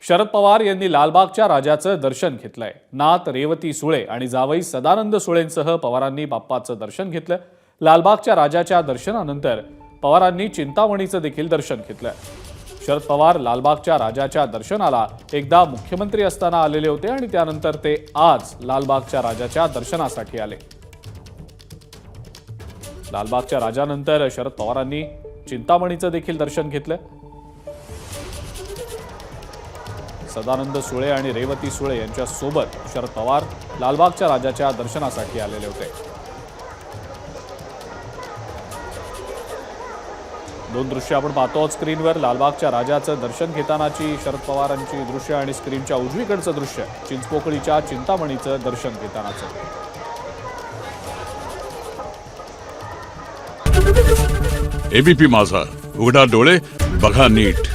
शरद पवार यांनी लालबागच्या राजाचं दर्शन घेतलंय। नात रेवती सुळे आणि जावई सदानंद सुळेंसह पवारांनी बाप्पाचं दर्शन घेतलं। लालबागच्या राजाच्या दर्शनानंतर पवारांनी चिंतामणीचं देखील दर्शन घेतलं। शरद पवार लालबागच्या राजाच्या दर्शनाला एकदा मुख्यमंत्री असताना आलेले होते आणि त्यानंतर ते आज लालबागच्या राजाच्या दर्शनासाठी आले। लालबागच्या राजानंतर शरद पवारांनी चिंतामणीचं देखील दर्शन घेतलं। सदानंद सुळे आणि रेवती सुळे यांच्या सोबत शरद पवार लालबागच्या राजाच्या दर्शनासाठी आलेले होते। दोन दृश्य आपण पाहतो स्क्रीनवर। लालबागच्या राजाचं दर्शन घेतानाची शरद पवारांची दृश्य आणि स्क्रीनच्या उजवीकडचं दृश्य चिंचपोकळीच्या चिंतामणीचं दर्शन घेतानाचं। एबीपी माझा, उघडा डोळे बघा नीट।